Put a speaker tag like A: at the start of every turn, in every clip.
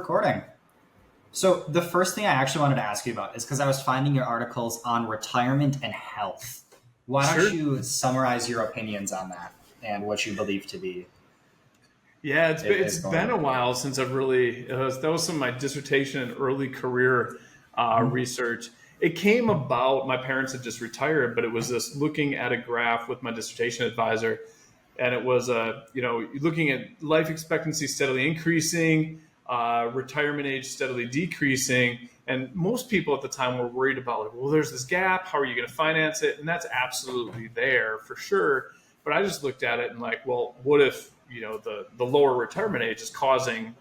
A: recording. So the first thing I actually wanted to ask you about is because I was finding your articles on retirement and health. Why don't
B: Sure.
A: you summarize your opinions on that and what you believe to be
B: Yeah, it's
A: going
B: been a
A: on?
B: while since I've really, that was some of my dissertation and early career
A: Mhm.
B: research. It came about, my parents had just retired, but it was this looking at a graph with my dissertation advisor. And it was, looking at life expectancy steadily increasing, retirement age steadily decreasing. And most people at the time were worried about, like, well, there's this gap. How are you going to finance it? And that's absolutely there for sure. But I just looked at it and like, well, what if the lower retirement age is causing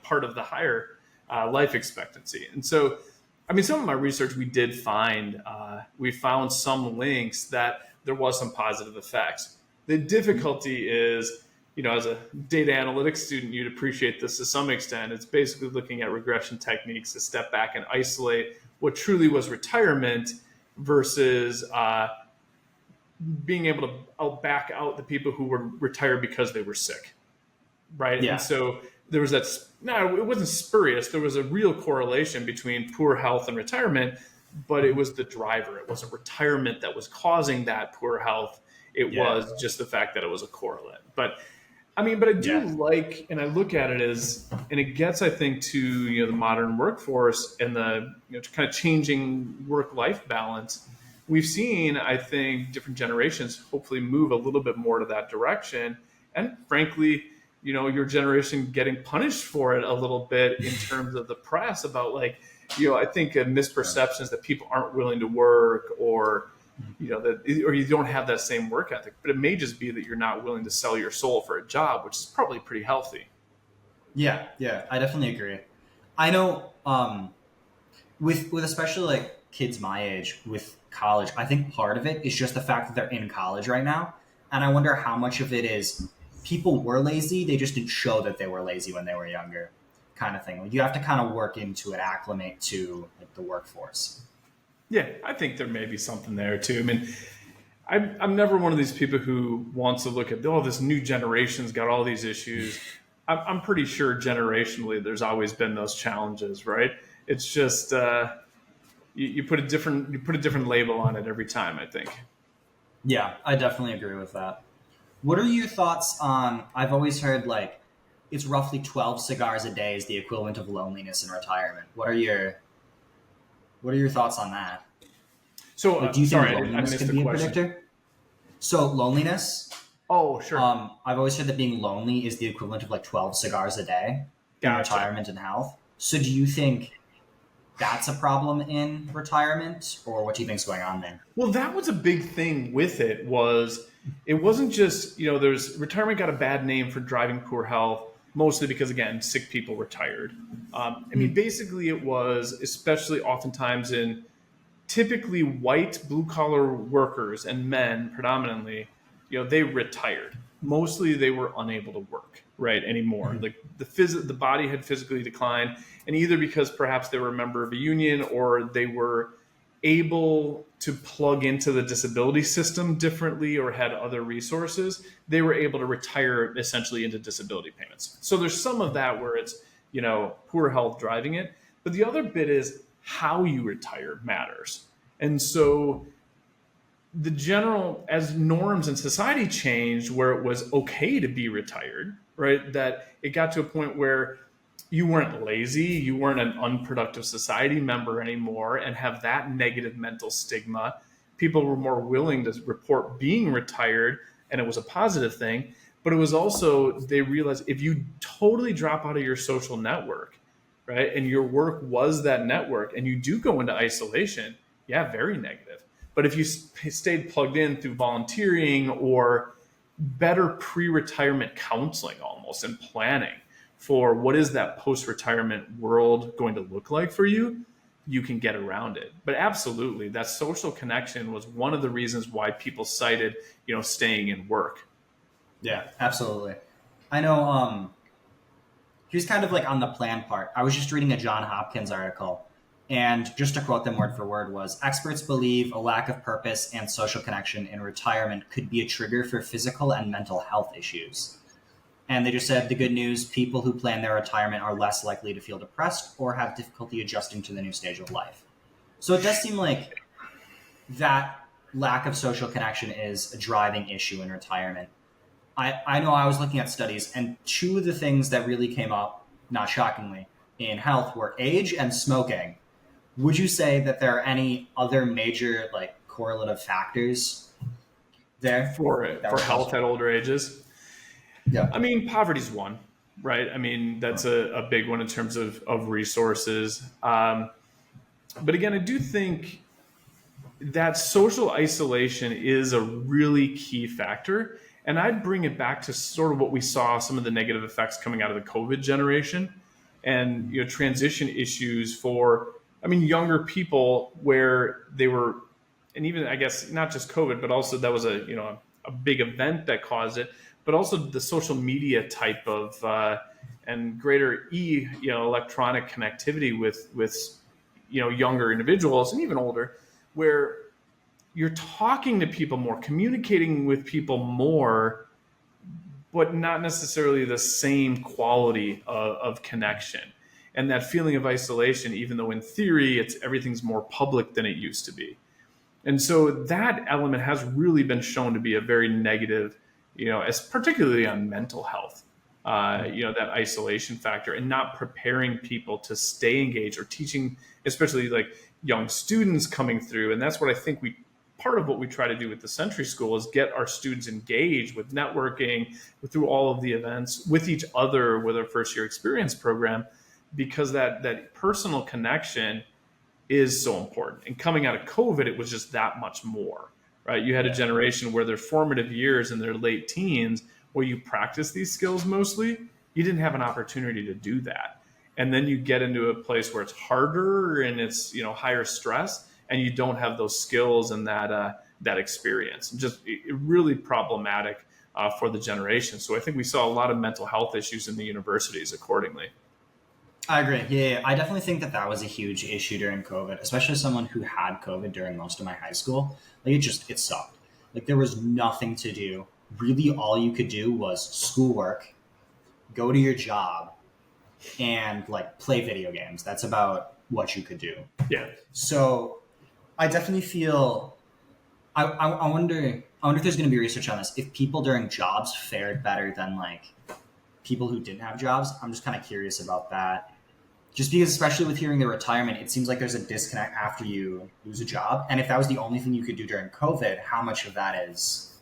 B: part of the higher life expectancy? And so, I mean, some of my research we found some links that there was some positive effects. The difficulty is, as a data analytics student, you'd appreciate this to some extent. It's basically looking at regression techniques to step back and isolate what truly was retirement versus being able to back out the people who were retired because they were sick, right? And
A: Yeah.
B: so there was that. No, it wasn't spurious. There was a real correlation between poor health and retirement, but it was the driver. It wasn't retirement that was causing that poor health. It
A: Yeah.
B: was just the fact that it was a correlate. But I do
A: Yeah.
B: like, and I look at it as, and it gets, I think, to the modern workforce and the kind of changing work-life balance. We've seen, I think, different generations hopefully move a little bit more to that direction, and frankly, your generation getting punished for it a little bit in terms of the press about like, I think misperceptions that people aren't willing to work or or you don't have that same work ethic, but it may just be that you're not willing to sell your soul for a job, which is probably pretty healthy.
A: Yeah. Yeah. I definitely agree. I know with especially like kids my age with college, I think part of it is just the fact that they're in college right now. And I wonder how much of it is people were lazy, they just didn't show that they were lazy when they were younger, kind of thing. Like, you have to kind of work into it, acclimate to like the workforce.
B: Yeah, I think there may be something there too. I mean, I'm never one of these people who wants to look at, oh, this new generation's got all these issues. I'm pretty sure generationally there's always been those challenges, right? It's just you put a different label on it every time, I think.
A: Yeah, I definitely agree with that. What are your thoughts on? I've always heard like it's roughly 12 cigars a day is the equivalent of loneliness in retirement. What are your thoughts on that?
B: So,
A: Like, do you think
B: sorry, I
A: loneliness
B: missed
A: could
B: the
A: be a
B: question.
A: predictor? So loneliness,
B: Oh, sure.
A: I've always heard that being lonely is the equivalent of like 12 cigars a day in
B: Gotcha.
A: retirement and health. So do you think that's a problem in retirement, or what do you think's going on there?
B: Well, that was a big thing with it. It wasn't just there's retirement got a bad name for driving poor health, mostly because again sick people retired. Basically it was especially oftentimes in typically white blue collar workers and men predominantly, they retired. Mostly they were unable to work right anymore.
A: Mhm.
B: Like the body had physically declined, and either because perhaps they were a member of a union or they were able to plug into the disability system differently or had other resources, they were able to retire essentially into disability payments. So there's some of that where it's, poor health driving it. But the other bit is how you retire matters. And so the general, as norms in society changed, where it was okay to be retired, right? That it got to a point where you weren't lazy, you weren't an unproductive society member anymore and have that negative mental stigma. People were more willing to report being retired, and it was a positive thing. But it was also, they realized if you totally drop out of your social network, right, and your work was that network, and you do go into isolation, yeah, very negative. But if you stayed plugged in through volunteering or better pre-retirement counseling almost and planning for what is that post-retirement world going to look like for you, you can get around it. But absolutely, that social connection was one of the reasons why people cited, staying in work.
A: Yeah, absolutely. I know. He's kind of like on the plan part. I was just reading a John Hopkins article, and just to quote them word for word was, experts believe a lack of purpose and social connection in retirement could be a trigger for physical and mental health issues. And they just said the good news: people who plan their retirement are less likely to feel depressed or have difficulty adjusting to the new stage of life. So it does seem like that lack of social connection is a driving issue in retirement. I know I was looking at studies, and two of the things that really came up, not shockingly, in health were age and smoking. Would you say that there are any other major like correlative factors there that
B: For
A: were
B: health
A: causal?
B: at older ages.
A: Yeah,
B: I mean, poverty's one, right? I mean, that's a big one in terms of resources. But again, I do think that social isolation is a really key factor. And I'd bring it back to sort of what we saw, some of the negative effects coming out of the COVID generation and transition issues for, I mean, younger people where they were, and even I guess not just COVID, but also that was a big event that caused it, but also the social media type of and greater electronic connectivity with younger individuals and even older, where you're talking to people more, communicating with people more, but not necessarily the same quality of connection. And that feeling of isolation, even though in theory everything's more public than it used to be. And so that element has really been shown to be a very negative, as particularly on mental health, that isolation factor and not preparing people to stay engaged or teaching, especially like young students coming through. And that's what I think part of what we try to do with the Century School is get our students engaged with networking, through all of the events with each other with our first year experience program, because that personal connection is so important. And coming out of COVID, it was just that much more, right? You had a generation where their formative years in their late teens, where you practice these skills mostly, you didn't have an opportunity to do that. And then you get into a place where it's harder and it's higher stress, and you don't have those skills and that experience. Just really problematic for the generation. So I think we saw a lot of mental health issues in the universities accordingly.
A: I agree. Yeah, I definitely think that that was a huge issue during COVID, especially as someone who had COVID during most of my high school. Like it sucked. Like there was nothing to do. Really, all you could do was schoolwork, go to your job, and like play video games. That's about what you could do.
B: Yeah.
A: So I definitely feel. I wonder. I wonder if there's going to be research on this. If people during jobs fared better than like people who didn't have jobs, I'm just kind of curious about that. Just because, especially with hearing the retirement, it seems like there's a disconnect after you lose a job. And if that was the only thing you could do during COVID, how much of that is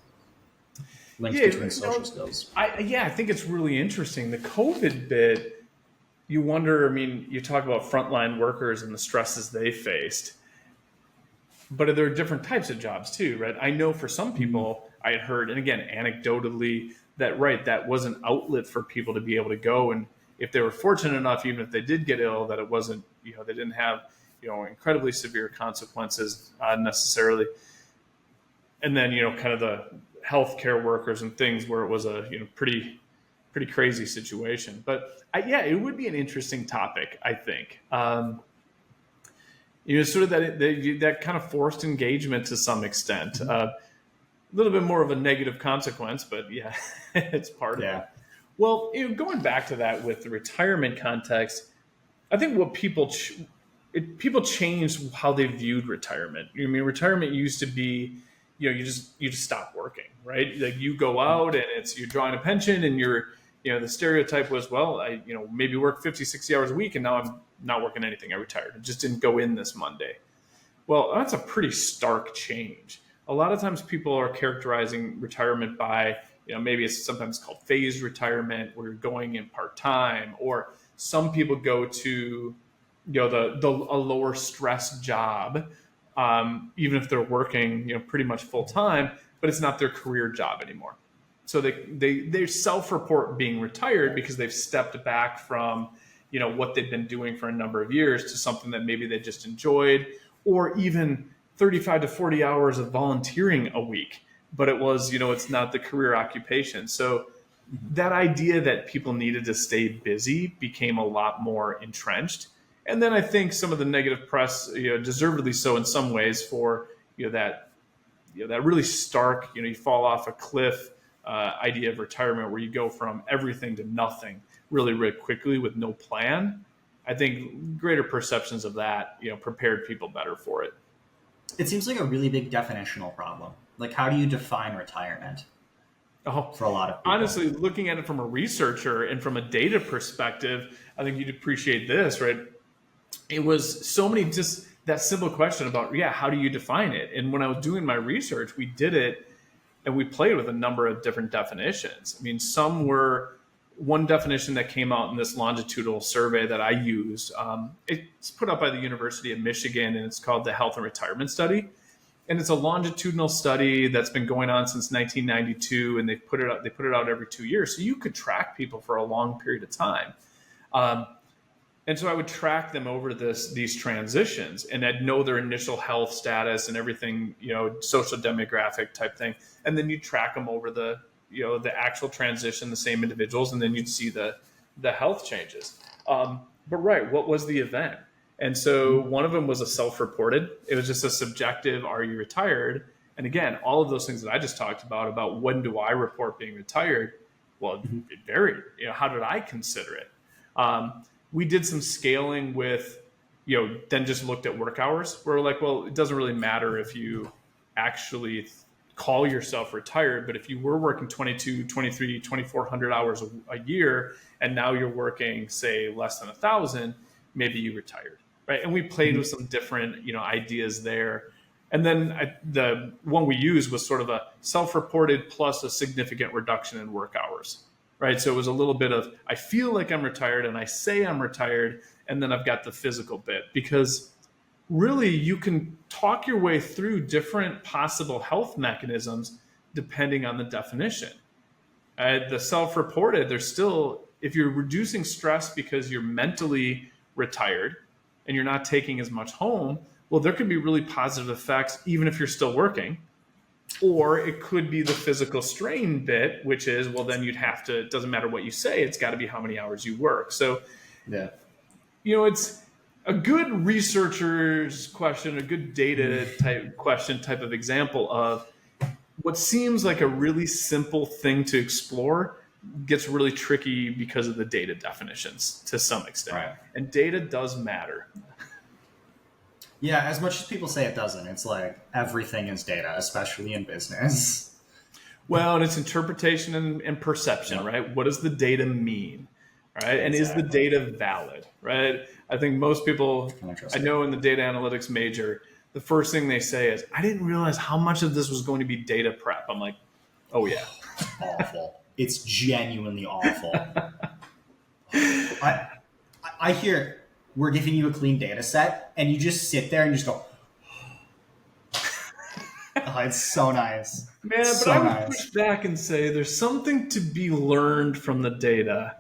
A: linked
B: Yeah,
A: between social skills?
B: I think it's really interesting. The COVID bit, you wonder, I mean, you talk about frontline workers and the stresses they faced, but there are different types of jobs too, right? I know for some people, I had heard, and again, anecdotally, that was an outlet for people to be able to go, and if they were fortunate enough, even if they did get ill, that it wasn't, they didn't have, incredibly severe consequences necessarily. And then, kind of the healthcare workers and things where it was a, pretty crazy situation. But it would be an interesting topic, I think. Sort of that kind of forced engagement to some extent. A little bit more of a negative consequence, but yeah, it's part of it. Well, going back to that with the retirement context, I think what people changed how they viewed retirement. I mean, retirement used to be, you just stop working, right? Like you go out and you're drawing a pension, and the stereotype was, well, I maybe work 50, 60 hours a week, and now I'm not working anything. I retired. I just didn't go in this Monday. Well, that's a pretty stark change. A lot of times people are characterizing retirement by, maybe it's sometimes called phased retirement, where you're going in part-time, or some people go to, a lower stress job, even if they're working, pretty much full-time, but it's not their career job anymore. So they self-report being retired because they've stepped back from, what they've been doing for a number of years to something that maybe they just enjoyed, or even 35 to 40 hours of volunteering a week, but it was, it's not the career occupation. So that idea that people needed to stay busy became a lot more entrenched. And then I think some of the negative press, deservedly so in some ways, for, that really stark, you fall off a cliff idea of retirement where you go from everything to nothing really, really quickly with no plan. I think greater perceptions of that, prepared people better for it.
A: It seems like a really big definitional problem. Like, how do you define retirement
B: Oh,
A: for a lot of people?
B: honestly, looking at it from a researcher and from a data perspective, I think you'd appreciate this, right? It was so many, just that simple question about, yeah, how do you define it? And when I was doing my research, we did it and we played with a number of different definitions. I mean, some were one definition that came out in this longitudinal survey that I used. It's put out by the University of Michigan, and it's called the Health and Retirement Study. And it's a longitudinal study that's been going on since 1992, and they put it out every 2 years, so you could track people for a long period of time. And so I would track them over these transitions, and I'd know their initial health status and everything, social demographic type thing. And then you track them over the actual transition, the same individuals, and then you'd see the health changes. But right, what was the event? And so one of them was a self-reported. It was just a subjective, are you retired? And again, all of those things that I just talked about when do I report being retired? Well, it varied. How did I consider it? We did some scaling with, then just looked at work hours. We're like, well, it doesn't really matter if you actually call yourself retired, but if you were working 22, 23, 2,400 hours a year, and now you're working, say, less than 1,000, maybe you retired, right? And we played with some different, ideas there. And then the one we used was sort of a self-reported plus a significant reduction in work hours. Right. So it was a little bit of, I feel like I'm retired and I say I'm retired, and then I've got the physical bit, because really you can talk your way through different possible health mechanisms depending on the definition. The self-reported, there's still, if you're reducing stress because you're mentally retired and you're not taking as much home, well, there could be really positive effects even if you're still working. Or it could be the physical strain bit, which is, well, then you'd have to, it doesn't matter what you say, it's got to be how many hours you work. So,
A: Yeah.
B: It's a good researcher's question, a good data type question, type of example of what seems like a really simple thing to explore gets really tricky because of the data definitions to some extent.
A: Right.
B: And data does matter.
A: Yeah, as much as people say it doesn't, it's like everything is data, especially in business.
B: Well, and it's interpretation and perception, right? What does the data mean, right? And is the data valid, right? I think most people, I know in the data analytics major, the first thing they say is, I didn't realize how much of this was going to be data prep. I'm like, oh yeah.
A: Awful. It's genuinely awful. I hear we're giving you a clean data set, and you just sit there and you just go, oh, it's so nice.
B: Man, but
A: so
B: I would
A: nice.
B: push back and say there's something to be learned from the data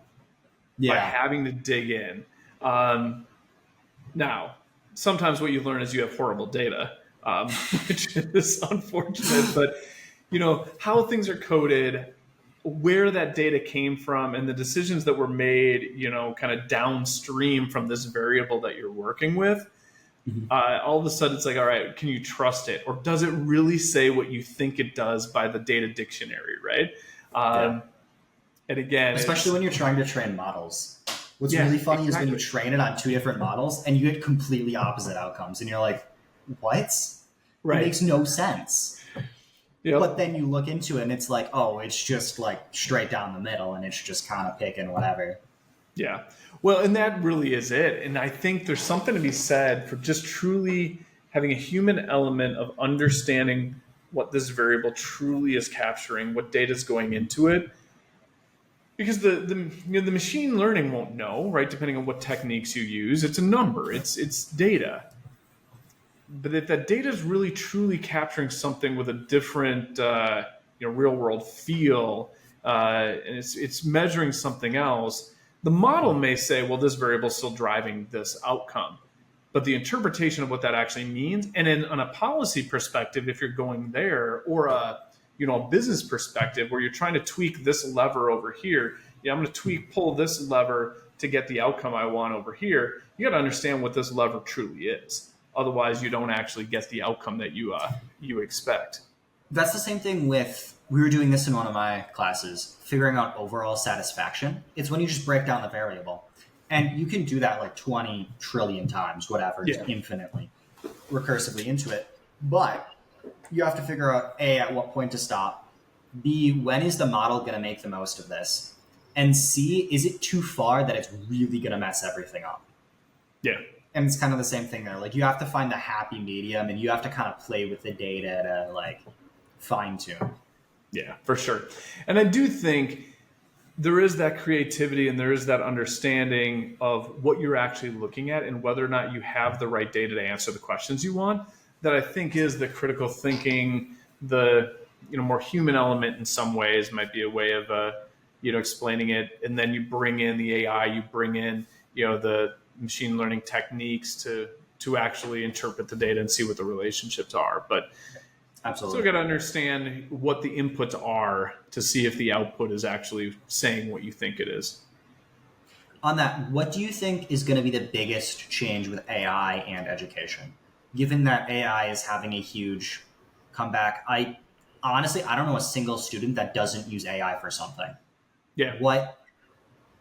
B: by having to dig in. Now, sometimes what you learn is you have horrible data, which is unfortunate, but how things are coded, where that data came from, and the decisions that were made, kind of downstream from this variable that you're working with, all of a sudden it's like, all right, can you trust it? Or does it really say what you think it does by the data dictionary, right? And again,
A: especially when you're trying to train models. What's really funny is when you train it on two different models and you get completely opposite outcomes, and you're like, what? Right. It makes no sense. Yep. But then you look into it and it's like, oh, it's just like straight down the middle, and it's just kind of picking whatever.
B: Yeah. Well, and that really is it. And I think there's something to be said for just truly having a human element of understanding what this variable truly is capturing, what data is going into it. Because the machine learning won't know, right? Depending on what techniques you use, it's a number, it's data. But if that data is really truly capturing something with a different, real world feel, and it's measuring something else, the model may say, well, this variable is still driving this outcome. But the interpretation of what that actually means, and then on a policy perspective, if you're going there, or a business perspective where you're trying to tweak this lever over here, I'm going to pull this lever to get the outcome I want over here. You got to understand what this lever truly is. Otherwise, you don't actually get the outcome that you expect.
A: That's the same thing with we were doing this in one of my classes, figuring out overall satisfaction. It's when you just break down the variable. And you can do that like 20 trillion times, whatever,
B: Yeah.
A: infinitely, recursively into it. But you have to figure out A, at what point to stop, B, when is the model going to make the most of this, and C, is it too far that it's really going to mess everything up?
B: Yeah.
A: And it's kind of the same thing there. Like, you have to find the happy medium, and you have to kind of play with the data to like fine tune.
B: Yeah, for sure. And I do think there is that creativity and there is that understanding of what you're actually looking at and whether or not you have the right data to answer the questions you want. That I think is the critical thinking, the more human element in some ways might be a way of explaining it. And then you bring in the AI, you bring in the machine learning techniques to actually interpret the data and see what the relationships are. But
A: absolutely,
B: still got to understand what the inputs are to see if the output is actually saying what you think it is.
A: On that, what do you think is going to be the biggest change with AI and education? Given that AI is having a huge comeback, I don't know a single student that doesn't use AI for something.
B: Yeah.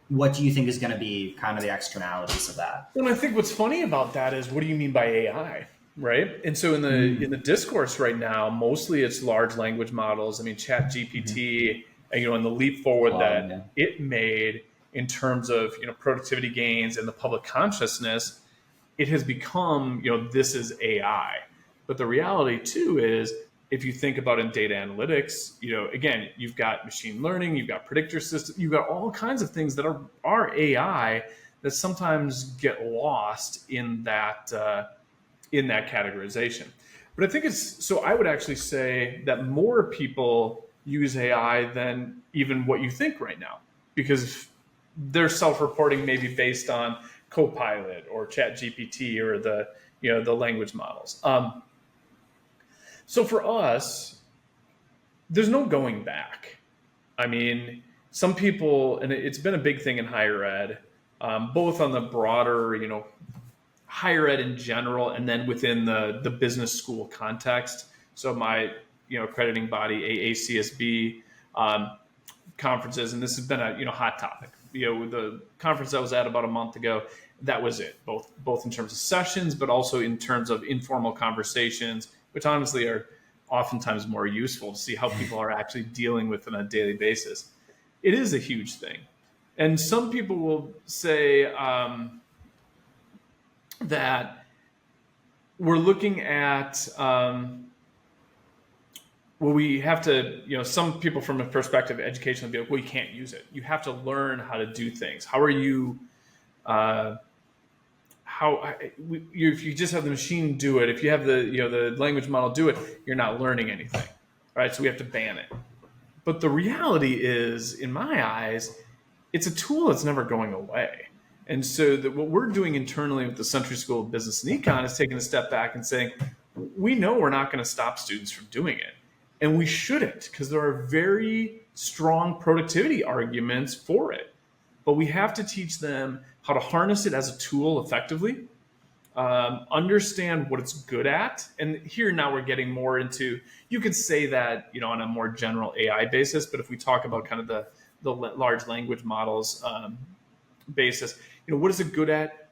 A: What do you think is going to be kind of the externalities of that?
B: Well, I think what's funny about that is, what do you mean by AI, right? And so in the discourse right now, mostly it's large language models. I mean, Chat GPT, and the leap forward it made in terms of productivity gains and the public consciousness, it has become this is AI. But the reality too is, if you think about in data analytics, again, you've got machine learning, you've got predictor systems, you've got all kinds of things that are AI that sometimes get lost in that categorization. But I think I would actually say that more people use AI than even what you think right now, because they're self-reporting maybe based on Copilot or Chat GPT or the language models. So for us, there's no going back. I mean, some people, and it's been a big thing in higher ed, both on the broader, higher ed in general, and then within the business school context. So my, accrediting body, AACSB, conferences, and this has been a hot topic. The conference I was at about a month ago, that was it. Both in terms of sessions, but also in terms of informal conversations, which honestly are oftentimes more useful to see how people are actually dealing with it on a daily basis. It is a huge thing. And some people will say that we're looking at, we have to, some people from a perspective of education will be like, well, you can't use it. You have to learn how to do things. How are you, if you just have the machine do it, if you have the language model do it, you're not learning anything, right? So we have to ban it. But the reality is, in my eyes, it's a tool that's never going away. And so what we're doing internally with the Century School of Business and Econ is taking a step back and saying, we know we're not going to stop students from doing it. And we shouldn't, because there are very strong productivity arguments for it. But we have to teach them how to harness it as a tool effectively, understand what it's good at. And here now we're getting more into, you could say that, on a more general AI basis, but if we talk about kind of the large language models basis, what is it good at?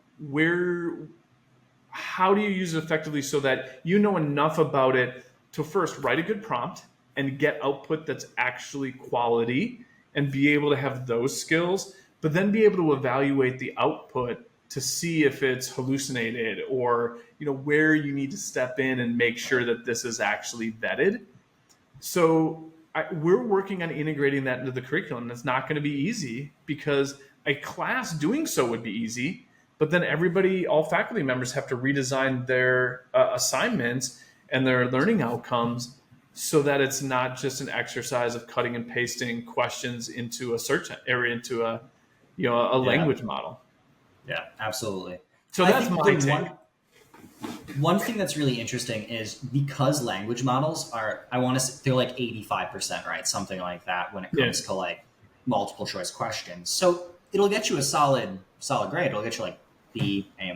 B: How do you use it effectively so that you know enough about it to first write a good prompt and get output that's actually quality and be able to have those skills, but then be able to evaluate the output to see if it's hallucinated or, where you need to step in and make sure that this is actually vetted. So we're working on integrating that into the curriculum. It's not going to be easy, because a class doing so would be easy, but then all faculty members have to redesign their assignments and their learning outcomes so that it's not just an exercise of cutting and pasting questions into a search area, into a language model.
A: Yeah, absolutely.
B: So that's my take.
A: One thing that's really interesting is, because language models are, they're like 85%, right? Something like that when it comes to like multiple choice questions. So it'll get you a solid grade. It'll get you like B, A-,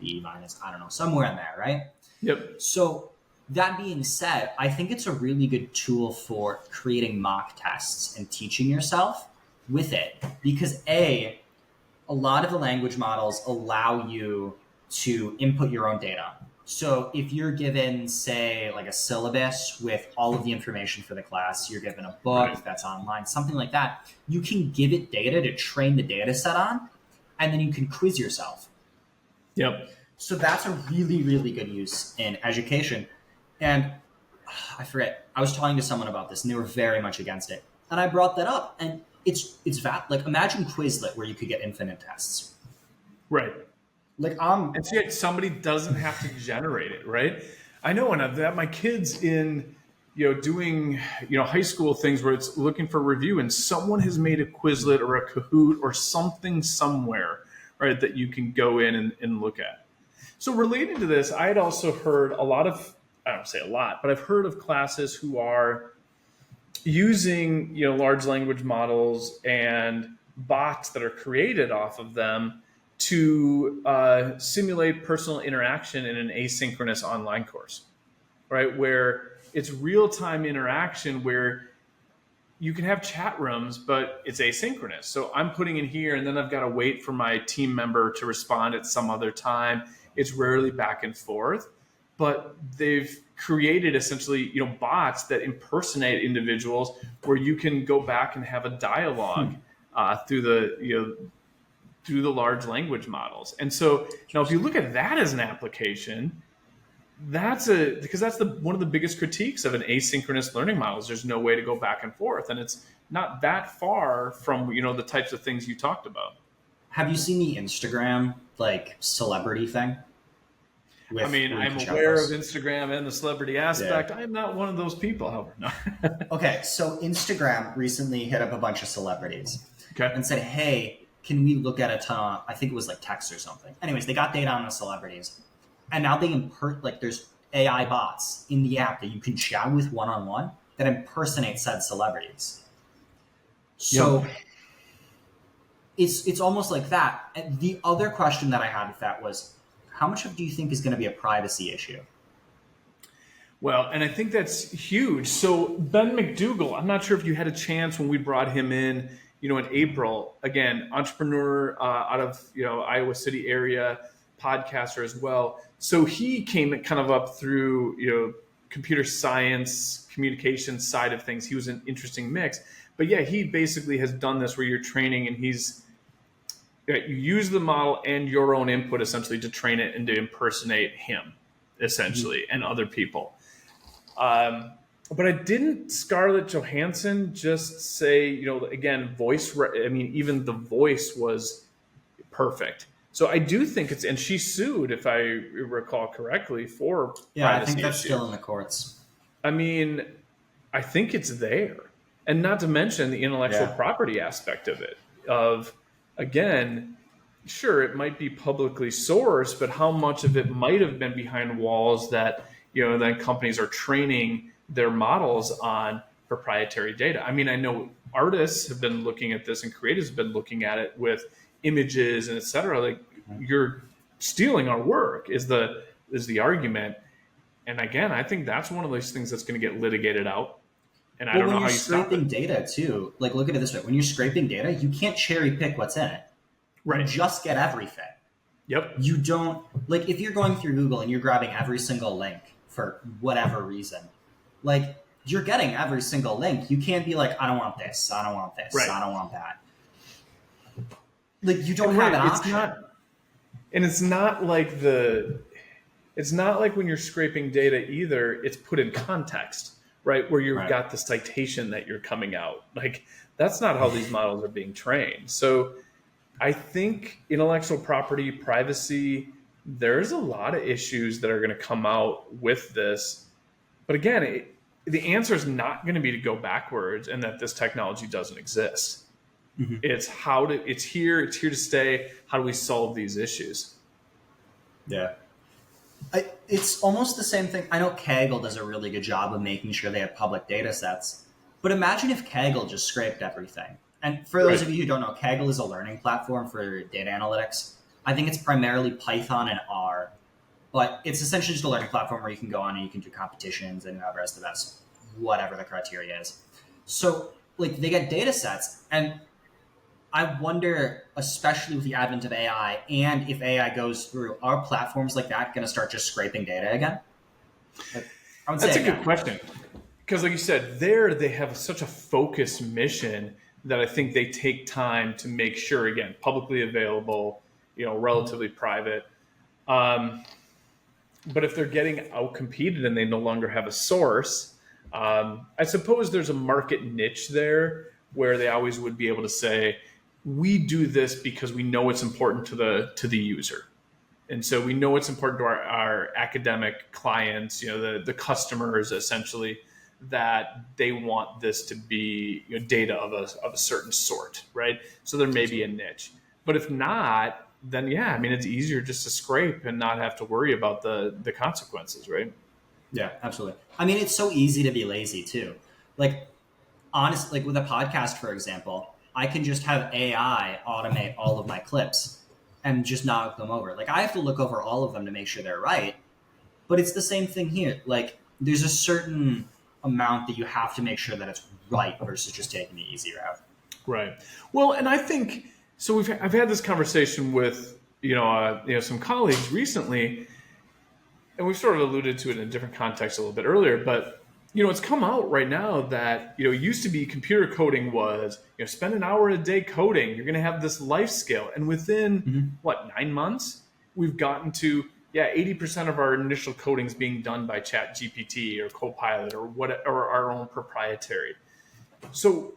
A: B-, I don't know, somewhere in there, right?
B: Yep.
A: So That being said, I think it's a really good tool for creating mock tests and teaching yourself with it because a lot of the language models allow you to input your own data. So if you're given, say, like a syllabus with all of the information for the class, you're given a
B: Right.
A: book that's online, something like that, you can give it data to train the data set on, and then you can quiz yourself.
B: Yep.
A: So that's a really, really good use in education. And I forget, I was talking to someone about this and they were very much against it. And I brought that up and like imagine Quizlet where you could get infinite tests.
B: Right.
A: Like
B: And so yet somebody doesn't have to generate it, right? I know, and I've had my kids in, doing, high school things where it's looking for review, and someone has made a Quizlet or a Kahoot or something somewhere, right, that you can go in and look at. So related to this, I had also heard a lot of, I don't say a lot, but I've heard of classes who are using, large language models and bots that are created off of them to simulate personal interaction in an asynchronous online course, right? Where it's real-time interaction where you can have chat rooms, but it's asynchronous. So I'm putting in here and then I've got to wait for my team member to respond at some other time. It's rarely back and forth, but they've created essentially, bots that impersonate individuals where you can go back and have a dialogue through the large language models. And so now if you look at that as an application, because that's one of the biggest critiques of an asynchronous learning model is there's no way to go back and forth. And it's not that far from, the types of things you talked about.
A: have you seen the Instagram like celebrity thing?
B: I'm aware of Instagram and the celebrity aspect.
A: Yeah.
B: I'm not one of those people, however. No.
A: Okay, so Instagram recently hit up a bunch of celebrities
B: Okay.
A: and said, hey, can we look at a ton? I think it was like text or something. Anyways, they got data on the celebrities. And now there's AI bots in the app that you can chat with one-on-one that impersonate said celebrities. So it's almost like that. And the other question that I had with that was, how much do you think is going to be a privacy issue?
B: Well, and I think that's huge. So Ben McDougall, I'm not sure if you had a chance when we brought him in, in April. Again, entrepreneur out of Iowa City area, podcaster as well. So he came kind of up through computer science, communication side of things. He was an interesting mix. But yeah, he basically has done this where you're training and you use the model and your own input essentially to train it and to impersonate him essentially and other people. But I didn't Scarlett Johansson just say, again, even the voice was perfect. So I do think and she sued, if I recall correctly, for
A: Yeah, I think
B: privacy
A: that's
B: issues.
A: still in the courts.
B: I mean, I think it's there. And not to mention the intellectual property aspect of it, again, sure, it might be publicly sourced, but how much of it might have been behind walls that, then companies are training their models on proprietary data. I mean, I know artists have been looking at this and creators have been looking at it with images and et cetera. Like, you're stealing our work is the argument. And again, I think that's one of those things that's going to get litigated out. And I don't know how you stop it.
A: When you're scraping data too, like look at it this way: when you're scraping data, you can't cherry pick what's in it.
B: Right.
A: You just get everything.
B: Yep.
A: You don't like if you're going through Google and you're grabbing every single link for whatever reason, like you're getting every single link. You can't be like, I don't want this, I don't want this,
B: Right.
A: I don't want that. Like you don't have an option.
B: It's not like when you're scraping data either, it's put in context, right? Where you've got the citation that you're coming out. Like that's not how these models are being trained. So I think intellectual property, privacy, there's a lot of issues that are going to come out with this. But again, the answer is not going to be to go backwards and that this technology doesn't exist. Mm-hmm. It's here to stay. How do we solve these issues?
A: Yeah. It's almost the same thing. I know Kaggle does a really good job of making sure they have public data sets, but imagine if Kaggle just scraped everything. And for those of you who don't know, Kaggle is a learning platform for data analytics. I think it's primarily Python and R, but it's essentially just a learning platform where you can go on and you can do competitions and whoever has the best, whatever the criteria is. So like they get data sets, and I wonder, especially with the advent of AI, and if AI goes through, are platforms like that going to start just scraping data again? Like, I would
B: That's
A: say
B: a good
A: again.
B: question. Because, like you said, there they have such a focused mission that I think they take time to make sure, again, publicly available, relatively private. Um, but if they're getting outcompeted and they no longer have a source, I suppose there's a market niche there where they always would be able to say, we do this because we know it's important to the user. And so we know it's important to our academic clients, the customers essentially, that they want this to be data of a certain sort, right? So there may be a niche. But if not, then yeah, I mean, it's easier just to scrape and not have to worry about the consequences, right?
A: Yeah, absolutely. I mean, it's so easy to be lazy too. Like, honestly, like with a podcast, for example, I can just have AI automate all of my clips and just knock them over. Like, I have to look over all of them to make sure they're right. But it's the same thing here. Like, there's a certain amount that you have to make sure that it's right versus just taking the easy route.
B: Right. Well, and I think so. I've had this conversation with some colleagues recently, and we've sort of alluded to it in a different context a little bit earlier, but it's come out right now that it used to be computer coding was spend an hour a day coding, you're going to have this life skill, and within
A: Mm-hmm.
B: what 9 months we've gotten to 80% of our initial coding is being done by Chat GPT or Copilot or our own proprietary. So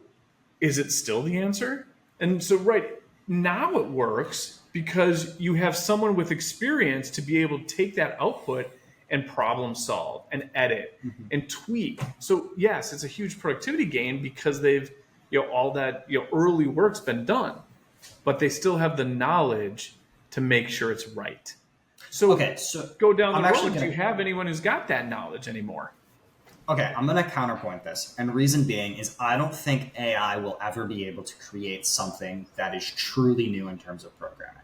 B: is it still the answer? And so right now it works because you have someone with experience to be able to take that output and problem solve and edit
A: Mm-hmm.
B: and tweak. So yes, it's a huge productivity gain because they've all that early work's been done, but they still have the knowledge to make sure it's right. So
A: Okay, so
B: go down
A: I'm
B: the
A: actually
B: road. Do you
A: going to
B: have anyone who's got that knowledge anymore?
A: Okay, I'm going to counterpoint this. And reason being is I don't think AI will ever be able to create something that is truly new in terms of programming.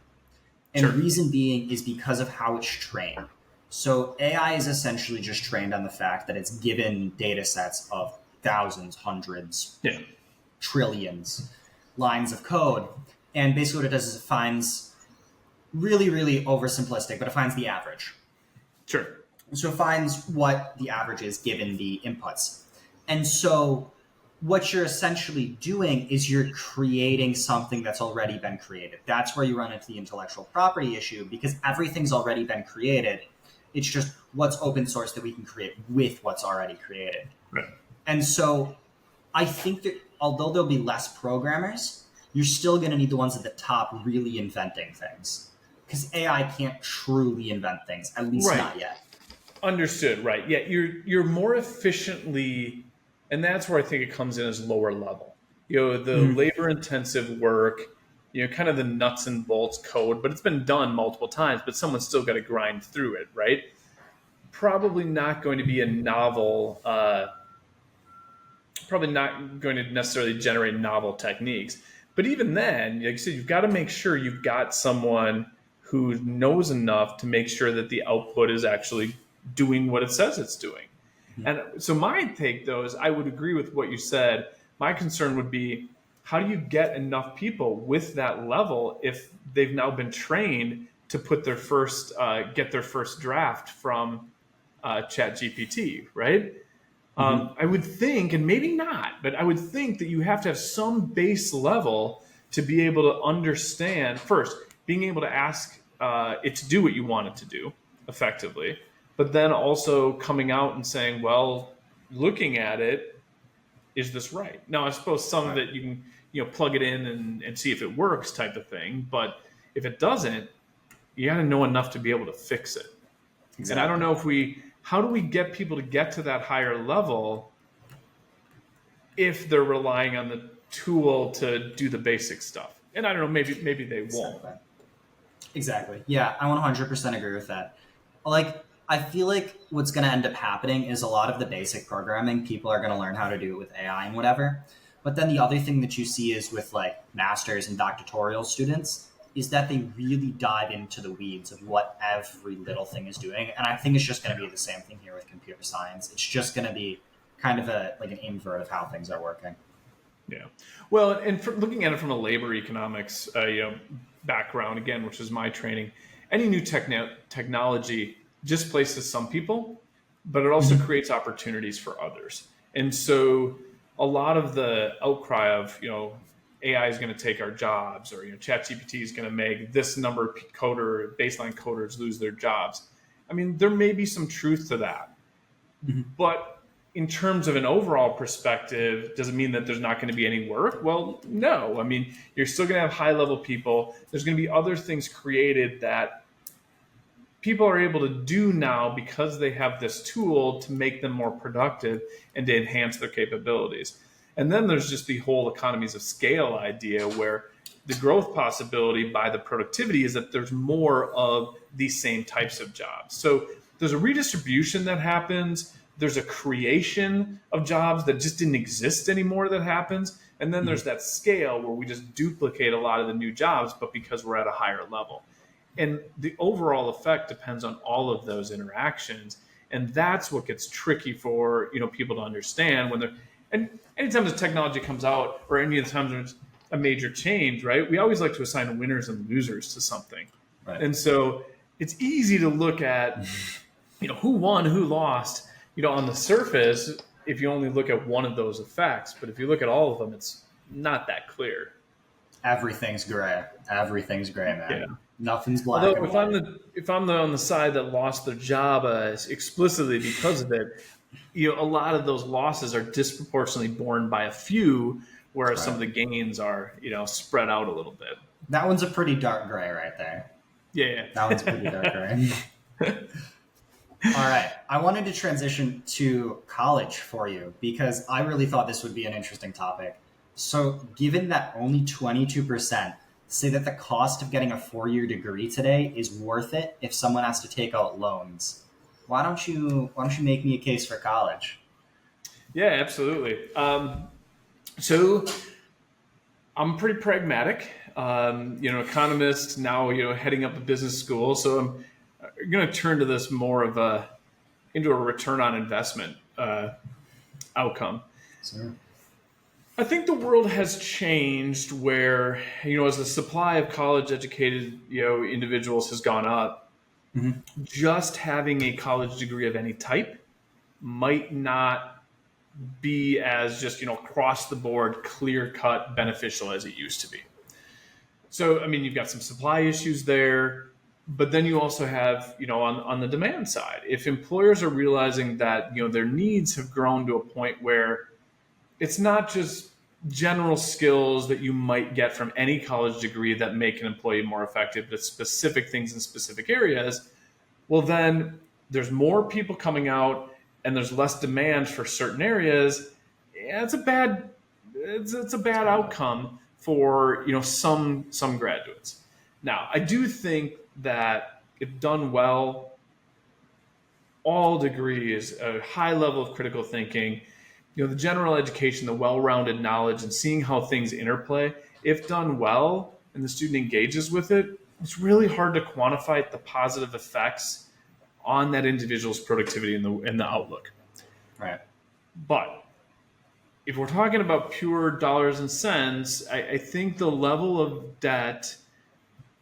A: And
B: Sure.
A: reason being is because of how it's trained. So AI is essentially just trained on the fact that it's given data sets of thousands, hundreds,
B: Yeah.
A: trillions lines of code. And basically what it does is it finds really, really oversimplistic, but it finds the average.
B: Sure.
A: So it finds what the average is given the inputs. And so what you're essentially doing is you're creating something that's already been created. That's where you run into the intellectual property issue because everything's already been created. It's just what's open source that we can create with what's already created.
B: Right.
A: And so I think that although there'll be less programmers, you're still going to need the ones at the top really inventing things. Because AI can't truly invent things, at least
B: Right.
A: not yet.
B: Understood. Right. Yeah. You're more efficiently, and that's where I think it comes in as lower level. The
A: Mhm.
B: labor intensive work, kind of the nuts and bolts code, but it's been done multiple times, but someone's still got to grind through it, right? Probably not going to be a novel, probably not going to necessarily generate novel techniques. But even then, like you said, you've got to make sure you've got someone who knows enough to make sure that the output is actually doing what it says it's doing. And so my take, though, is I would agree with what you said. My concern would be, how do you get enough people with that level if they've now been trained to put their first get their first draft from Chat GPT, right?
A: Mhm.
B: I would think, and maybe not, but I would think that you have to have some base level to be able to understand first, being able to ask it to do what you want it to do effectively, but then also coming out and saying, well, looking at it, is this right? Now, I suppose some of
A: Right.
B: it you can plug it in and see if it works type of thing, but if it doesn't, you got to know enough to be able to fix it. And I don't
A: Exactly.
B: know how do we get people to get to that higher level if they're relying on the tool to do the basic stuff? And I don't know, maybe they won't.
A: Exactly. Exactly. Yeah, I 100% agree with that. Like, I feel like what's going to end up happening is a lot of the basic programming, people are going to learn how to do it with AI and whatever. But then the other thing that you see is with like masters and doctoral students, is that they really dive into the weeds of what every little thing is doing. And I think it's just going to be the same thing here with computer science. It's just going to be kind of an invert of how things are working.
B: Yeah. Well, and looking at it from a labor economics background, again, which is my training, any new technology displaces some people, but it also creates opportunities for others. And so a lot of the outcry of, AI is going to take our jobs, or, ChatGPT is going to make this number of baseline coders lose their jobs. I mean, there may be some truth to that, but in terms of an overall perspective, does it mean that there's not going to be any work? Well, no. I mean, you're still going to have high-level people. There's going to be other things created that people are able to do now because they have this tool to make them more productive and to enhance their capabilities. And then there's just the whole economies of scale idea, where the growth possibility by the productivity is that there's more of these same types of jobs. So there's a redistribution that happens. There's a creation of jobs that just didn't exist anymore that happens. And then there's that scale where we just duplicate a lot of the new jobs, but because we're at a higher level. And the overall effect depends on all of those interactions. And that's what gets tricky for, people to understand when they're, and anytime the technology comes out, or any of the times there's a major change, right? We always like to assign winners and losers to something.
A: Right.
B: And so it's easy to look at, who won, who lost, on the surface, if you only look at one of those effects. But if you look at all of them, it's not that clear.
A: Everything's gray. Everything's gray, man.
B: Yeah.
A: Nothing's black.
B: Although if I'm on the side that lost their job explicitly because of it, a lot of those losses are disproportionately borne by a few, whereas some of the gains are, spread out a little bit.
A: That one's a pretty dark gray right there.
B: Yeah.
A: That one's pretty dark gray. All right. I wanted to transition to college for you because I really thought this would be an interesting topic. So given that only 22% say that the cost of getting a 4-year degree today is worth it if someone has to take out loans, why don't you make me a case for college?
B: Yeah, absolutely. So I'm pretty pragmatic, economist now, heading up a business school. So I'm going to turn to this more of into a return on investment outcome.
A: Sure.
B: I think the world has changed where, as the supply of college educated, individuals has gone up, just having a college degree of any type might not be as just, across the board, clear cut beneficial as it used to be. So, I mean, you've got some supply issues there, but then you also have, on the demand side, if employers are realizing that, their needs have grown to a point where it's not just general skills that you might get from any college degree that make an employee more effective, but specific things in specific areas, well, then there's more people coming out and there's less demand for certain areas. Yeah, it's a bad outcome for, some graduates. Now, I do think that if done well, all degrees, a high level of critical thinking, the general education, the well-rounded knowledge, and seeing how things interplay, if done well and the student engages with it, it's really hard to quantify the positive effects on that individual's productivity in the outlook.
A: Right.
B: But if we're talking about pure dollars and cents, I think the level of debt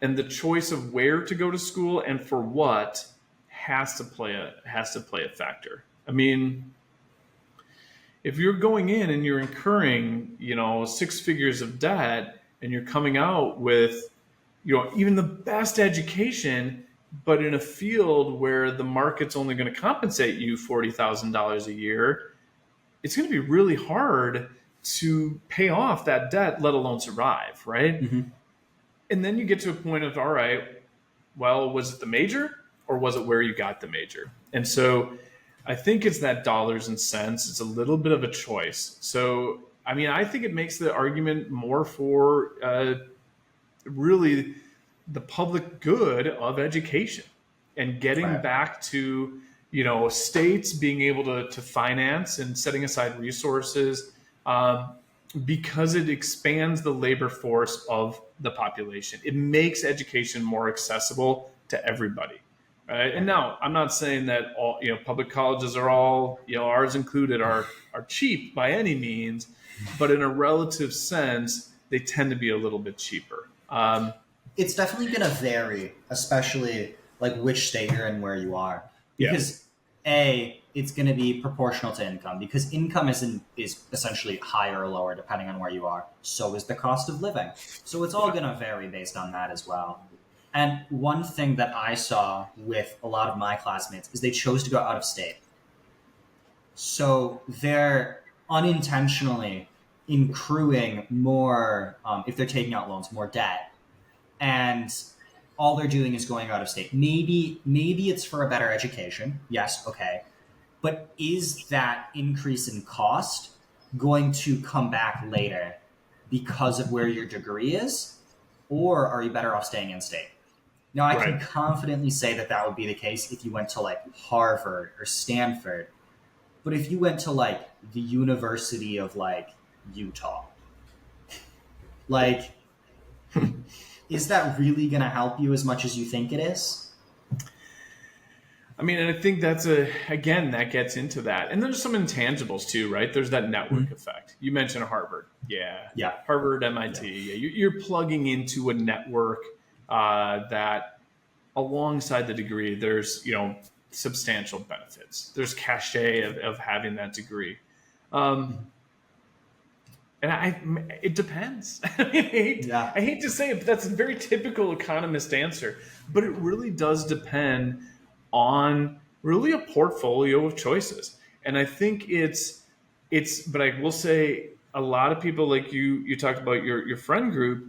B: and the choice of where to go to school and for what has to play a factor. I mean, if you're going in and you're incurring, 6 figures of debt and you're coming out with, even the best education, but in a field where the market's only going to compensate you $40,000 a year, it's going to be really hard to pay off that debt, let alone survive, right? Mm-hmm. And then you get to a point of, all right, well, was it the major or was it where you got the major? And so I think it's that dollars and cents. It's a little bit of a choice. So, I mean, I think it makes the argument more for really the public good of education and getting back to, states being able to finance and setting aside resources because it expands the labor force of the population. It makes education more accessible to everybody. Right? And now I'm not saying that all, public colleges are all, ours included, are cheap by any means, but in a relative sense, they tend to be a little bit cheaper.
A: It's definitely going to vary, especially like which state you're in, where you are,
B: Yeah.
A: because a it's going to be proportional to income, because income is essentially higher or lower depending on where you are. So is the cost of living. So it's all going to vary based on that as well. And one thing that I saw with a lot of my classmates is they chose to go out of state. So they're unintentionally accruing more, if they're taking out loans, more debt, and all they're doing is going out of state. Maybe it's for a better education. Yes, okay. But is that increase in cost going to come back later because of where your degree is? Or are you better off staying in state? Now, I can
B: Right.
A: confidently say that that would be the case if you went to like Harvard or Stanford. But if you went to like the University of like Utah, like, is that really going to help you as much as you think it is?
B: I mean, and I think again, that gets into that. And there's some intangibles too, right? There's that network
A: Mhm.
B: effect. You mentioned Harvard. Yeah.
A: Yeah.
B: Harvard, MIT.
A: Yeah.
B: Yeah. You're plugging into a network that alongside the degree, there's, substantial benefits. There's cachet of having that degree. Um, and it depends. I mean,
A: Yeah.
B: I hate to say it, but that's a very typical economist answer. But it really does depend on really a portfolio of choices. And I think but I will say a lot of people like you talked about your friend group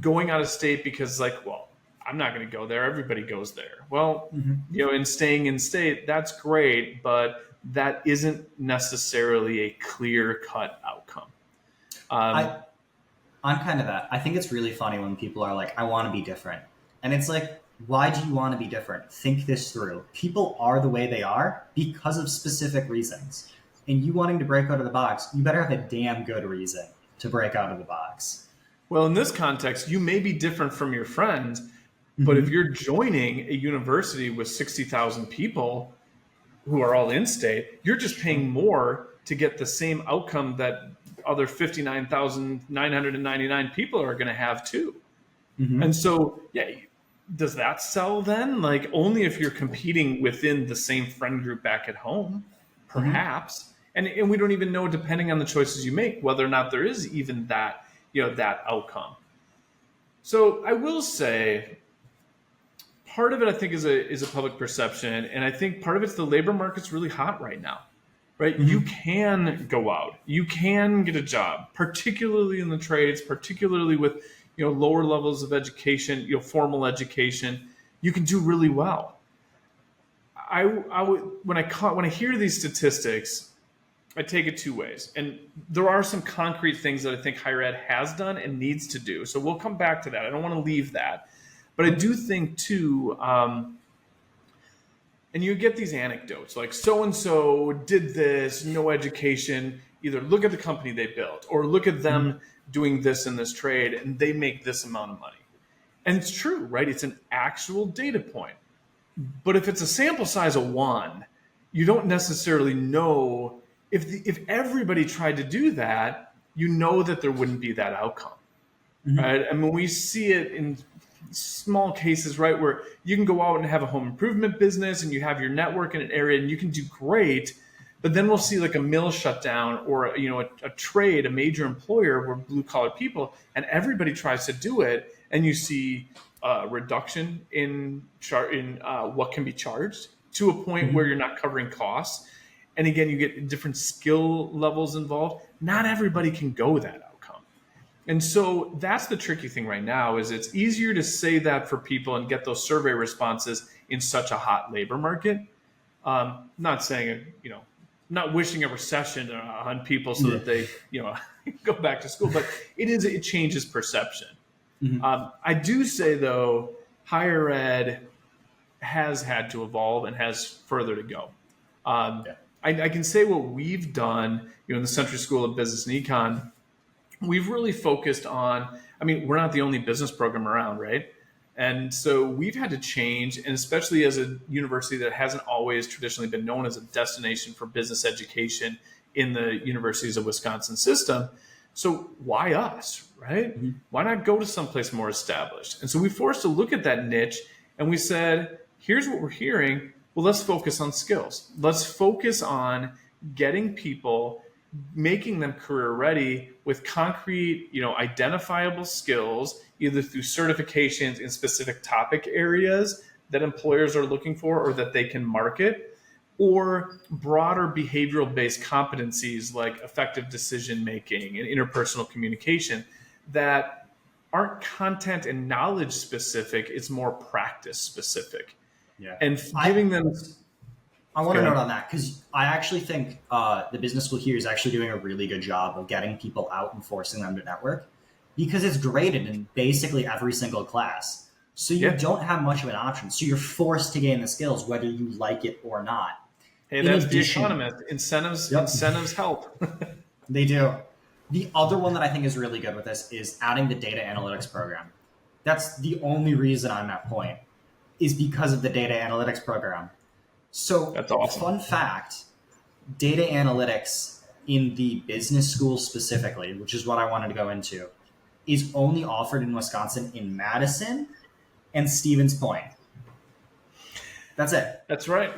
B: going out of state because like, well, I'm not going to go there. Everybody goes there. Well,
A: Mhm.
B: and staying in state, that's great, but that isn't necessarily a clear cut outcome. Um,
A: I I'm kind of that. I think it's really funny when people are like, I want to be different. And it's like, why do you want to be different? Think this through. People are the way they are because of specific reasons. And you wanting to break out of the box, you better have a damn good reason to break out of the box.
B: well, in this context, you may be different from your friends, but if
A: Mm-hmm.
B: you're joining a university with 60,000 people who are all in state, you're just paying more to get the same outcome that other 59,999 people are going to have too.
A: Mm-hmm.
B: And so, yeah, does that sell then? Like only if you're competing within the same friend group back at home,
A: Mm-hmm.
B: perhaps. And we don't even know, depending on the choices you make, whether or not there is even that, that outcome. So I will say part of it I think is a public perception. And I think part of it's the labor market's really hot right now. Right? You
A: Mm-hmm.
B: can go out. You can get a job, particularly in the trades, particularly with lower levels of education, formal education. You can do really well. I would when I hear these statistics, I take it two ways, and there are some concrete things that I think higher ed has done and needs to do. So we'll come back to that. I don't want to leave that, but I do think too. And you get these anecdotes like so and so did this, no education. Either look at the company they built or look at
A: Mm-hmm.
B: them doing this in this trade and they make this amount of money. And it's true, right? It's an actual data point. But if it's a sample size of one, you don't necessarily know if everybody tried to do that, you know that there wouldn't be that outcome,
A: Mm-hmm.
B: right? I mean, we see it in small cases, right, where you can go out and have a home improvement business and you have your network in an area and you can do great, but then we'll see like a mill shut down or a trade, a major employer where blue collar people and everybody tries to do it, and you see a reduction in what can be charged to a point where
A: Mm-hmm.
B: you're not covering costs, and again you get different skill levels involved. Not everybody can go that outcome. And so that's the tricky thing right now is it's easier to say that for people and get those survey responses in such a hot labor market. Not saying, not wishing a recession on people so
A: Yeah.
B: that they, go back to school, but it changes perception.
A: Mm-hmm.
B: I do say though, higher ed has had to evolve and has further to go.
A: Yeah.
B: I can say what we've done, in the Century School of Business and Econ we've really focused on, I mean, we're not the only business program around, right? And so we've had to change, and especially as a university that hasn't always traditionally been known as a destination for business education in the universities of Wisconsin system. So why us, right?
A: Mhm.
B: Why not go to someplace more established? And so we forced to look at that niche, and we said, here's what we're hearing. Well, let's focus on skills. Let's focus on getting people, making them career ready with concrete, identifiable skills, either through certifications in specific topic areas that employers are looking for or that they can market, or broader behavioral based competencies like effective decision making and interpersonal communication that aren't content and knowledge specific, it's more practice specific.
A: Yeah.
B: And
A: I
B: giving them,
A: I want
B: go
A: to note
B: ahead.
A: on that because I actually think the business school here is actually doing a really good job of getting people out and forcing them to network because it's graded in basically every single class. So you
B: Yeah.
A: don't have much of an option. So you're forced to gain the skills whether you like it or not.
B: Hey,
A: In
B: that's the
A: addition,
B: economist. Incentives,
A: yep,
B: incentives help.
A: they do. The other one that I think is really good with this is adding the data analytics program. That's the only reason I'm at Point is because of the data analytics program. So,
B: That's awesome.
A: fun fact, data analytics in the business school specifically, which is what I wanted to go into, is only offered in Wisconsin in Madison and Stevens Point. That's it.
B: That's right.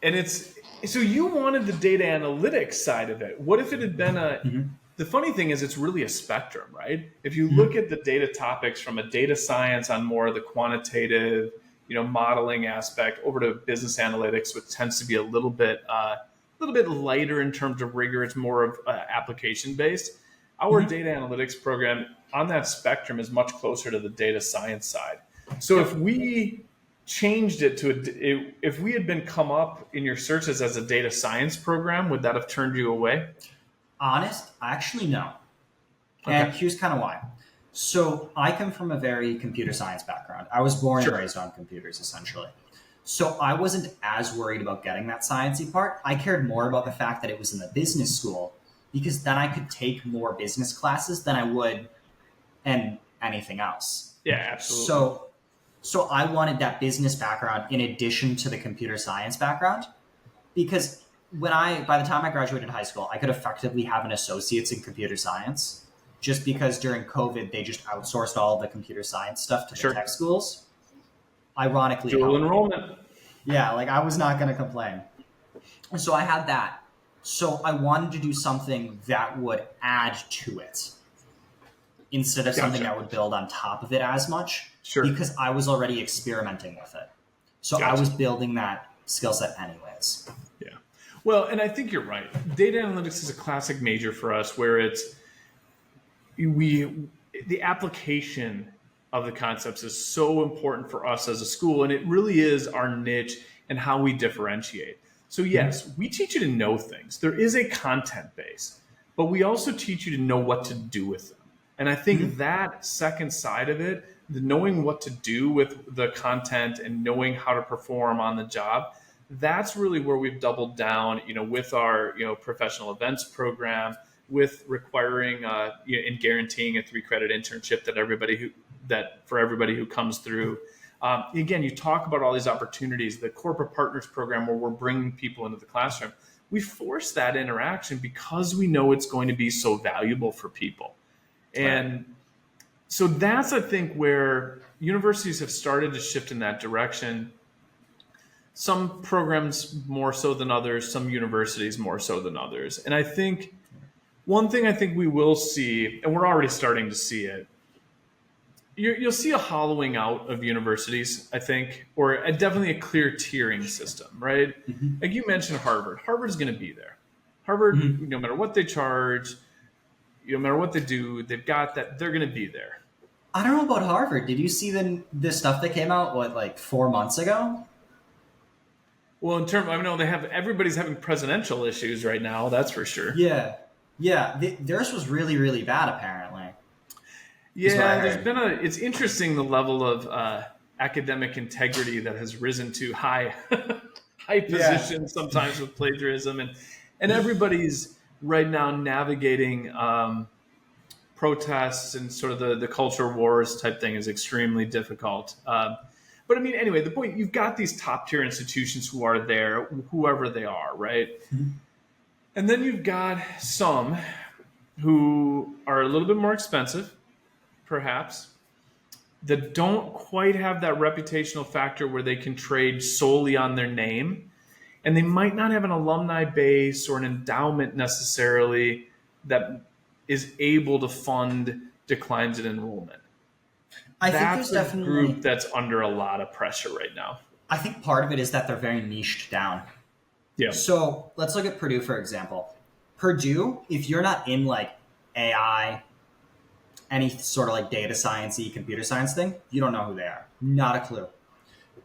B: And it's so you wanted the data analytics side of it. What if it had been
A: Mm-hmm.
B: the funny thing is it's really a spectrum, right? If you look
A: Mm-hmm.
B: at the data topics from a data science on more of the quantitative, modeling aspect over to business analytics, which tends to be a little bit lighter in terms of rigor. It's more of application based. Our
A: Mm-hmm.
B: data analytics program on that spectrum is much closer to the data science side. So if
A: Yep.
B: we changed it if we had been come up in your searches as a data science program, would that have turned you away?
A: Honest, actually, no. And
B: Okay,
A: here's kind of why. So, I come from a very computer science background. I was born and
B: sure,
A: raised on computers, essentially. So, I wasn't as worried about getting that sciencey part. I cared more about the fact that it was in the business school because then I could take more business classes than I would and anything else.
B: yeah, absolutely.
A: So, so I wanted that business background in addition to the computer science background because by the time I graduated high school, I could effectively have an associate's in computer science just because during COVID, they just outsourced all of the computer science stuff to the
B: Sure,
A: tech schools. Ironically,
B: dual
A: how
B: enrollment.
A: yeah, like I was not going to complain. And so I had that. So I wanted to do something that would add to it instead of something
B: Gotcha.
A: that would build on top of it as much
B: Sure,
A: because I was already experimenting with it. So I
B: gotcha.
A: was building that skill set anyways.
B: Yeah. Well, and I think you're right. Data analytics is a classic major for us where it's we the application of the concepts is so important for us as a school, and it really is our niche and how we differentiate. So
A: Mhm.
B: yes, we teach you to know things. There is a content base, but we also teach you to know what to do with them. And I think
A: Mhm.
B: that second side of it, the knowing what to do with the content and knowing how to perform on the job, that's really where we've doubled down, with our, professional events program, with requiring and guaranteeing a 3 credit internship that for everybody who comes through. Again, you talk about all these opportunities, the corporate partners program where we're bringing people into the classroom. We force that interaction because we know it's going to be so valuable for people.
A: Right.
B: And so that's, I think, where universities have started to shift in that direction. Some programs more so than others, some universities more so than others. And I think one thing I think we will see, and we're already starting to see it, you'll see a hollowing out of universities, I think, or definitely a clear tiering system, right?
A: Mhm.
B: Like you mentioned Harvard. Harvard's going to be there. Harvard,
A: Mhm.
B: no matter what they charge, no matter what they do, they've got that, they're going to be there.
A: I don't know about Harvard. Did you see the stuff that came out like 4 months ago?
B: Well, I know everybody's having presidential issues right now. That's for sure.
A: Yeah, yeah. Theirs was really really bad. Apparently, is what I
B: Yeah,
A: heard.
B: it's interesting the level of academic integrity that has risen to high, high
A: Yeah.
B: positions sometimes with plagiarism, and everybody's right now navigating. protests and sort of the culture wars type thing is extremely difficult. But I mean, anyway, the point, you've got these top tier institutions who are there, whoever they are, right? And then you've got some who are a little bit more expensive, perhaps, that don't quite have that reputational factor where they can trade solely on their name. And they might not have an alumni base or an endowment necessarily that is able to fund declines in enrollment.
A: I think
B: That's
A: there's
B: a
A: definitely
B: group that's under a lot of pressure right now.
A: I think part of it is that they're very niched down.
B: Yeah.
A: So let's look at Purdue, for example. Purdue, if you're not in like AI, any sort of like data science-y, computer science thing, you don't know who they are. Not a clue.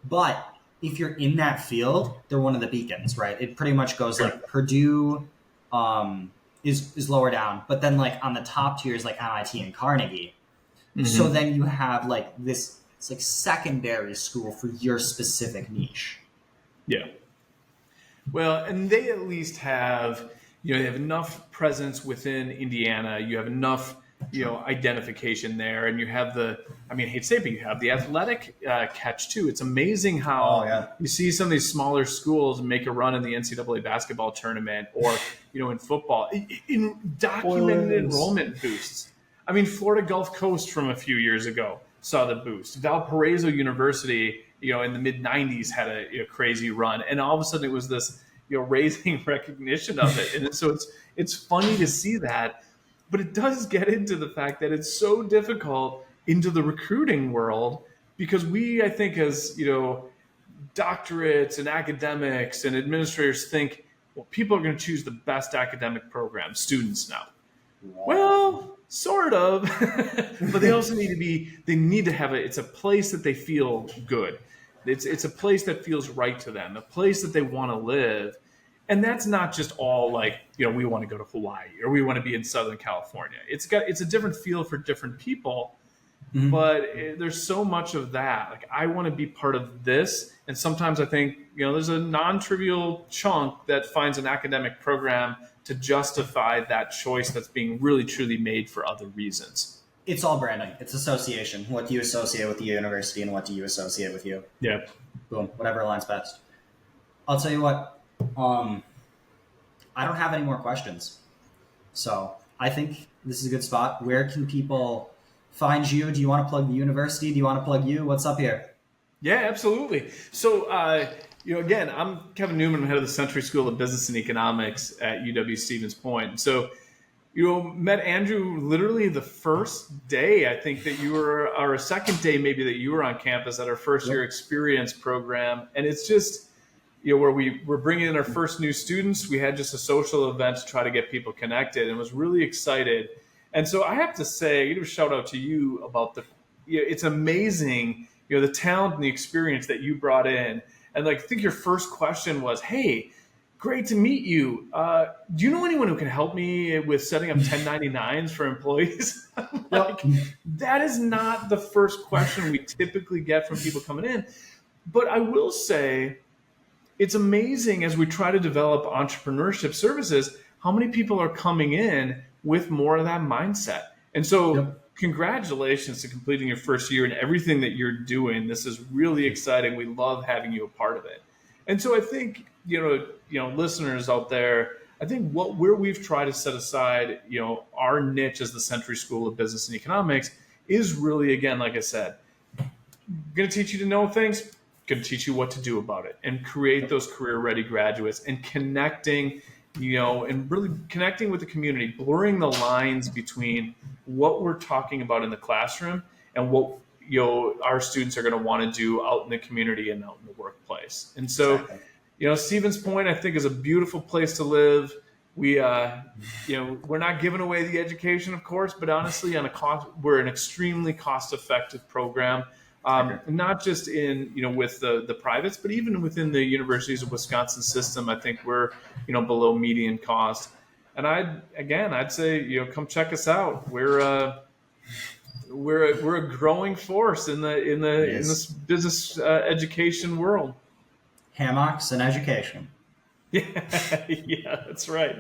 A: But if you're in that field, they're one of the beacons, right? It pretty much goes like Purdue is lower down, but then like on the top tiers like MIT and Carnegie. Mm-hmm. So then you have like this, it's like secondary school for your specific niche.
B: Yeah. Well, and they at least have, they have enough presence within Indiana. You have enough, identification there, and you have I hate to say it, but you have the athletic catch too. It's amazing how you see some of these smaller schools make a run in the NCAA basketball tournament, or in football, in documented enrollment boosts. Florida Gulf Coast from a few years ago saw the boost. Valparaiso University, in the mid '90s had a crazy run, and all of a sudden it was this, raising recognition of it, and so it's funny to see that. But it does get into the fact that it's so difficult into the recruiting world, because we, I think, as doctorates and academics and administrators think, well, people are going to choose the best academic program, students now. Wow. Well, sort of, but they also need to have it's a place that they feel good. It's a place that feels right to them, a place that they want to live. And that's not just all like, we want to go to Hawaii or we want to be in Southern California. It's a different feel for different people, but there's so much of that. Like, I want to be part of this. And sometimes I think, there's a non-trivial chunk that finds an academic program to justify that choice that's being really truly made for other reasons.
A: It's all branding. It's association. What do you associate with the university and what do you associate with you?
B: Yeah.
A: Boom. Whatever aligns best. I'll tell you what. I don't have any more questions. So I think this is a good spot. Where can people find you? Do you want to plug the university? Do you want to plug you? What's up here?
B: Yeah, absolutely. So, again, I'm Kevin Neuman, I'm head of the Century School of Business and Economics at UW Stevens Point. So, met Andrew literally the first day, I think, that you were, or a second day maybe, that you were on campus at our first year experience program. And it's just, where we're bringing in our first new students. We had just a social event to try to get people connected, and was really excited. And so I have to say, give a shout out to you about it's amazing, the talent and the experience that you brought in. And I think your first question was, hey, great to meet you. Do you know anyone who can help me with setting up 1099s for employees? That is not the first question we typically get from people coming in. But I will say, it's amazing as we try to develop entrepreneurship services, how many people are coming in with more of that mindset. And so congratulations to completing your first year and everything that you're doing. This is really exciting. We love having you a part of it. And so I think, listeners out there, I think where we've tried to set aside, our niche as the Century School of Business and Economics is really, again, like I said, going to teach you to know things, going to teach you what to do about it, and create those career-ready graduates, and connecting, and really connecting with the community, blurring the lines between what we're talking about in the classroom and what our students are going to want to do out in the community and out in the workplace. And so, Stevens Point, I think, is a beautiful place to live. We, we're not giving away the education, of course, but honestly, we're an extremely cost-effective program. Not just in, with the privates, but even within the universities of Wisconsin system, I think we're, below median cost. And I'd say, come check us out. We're a growing force in this business education world.
A: Hammocks and education.
B: Yeah, that's right.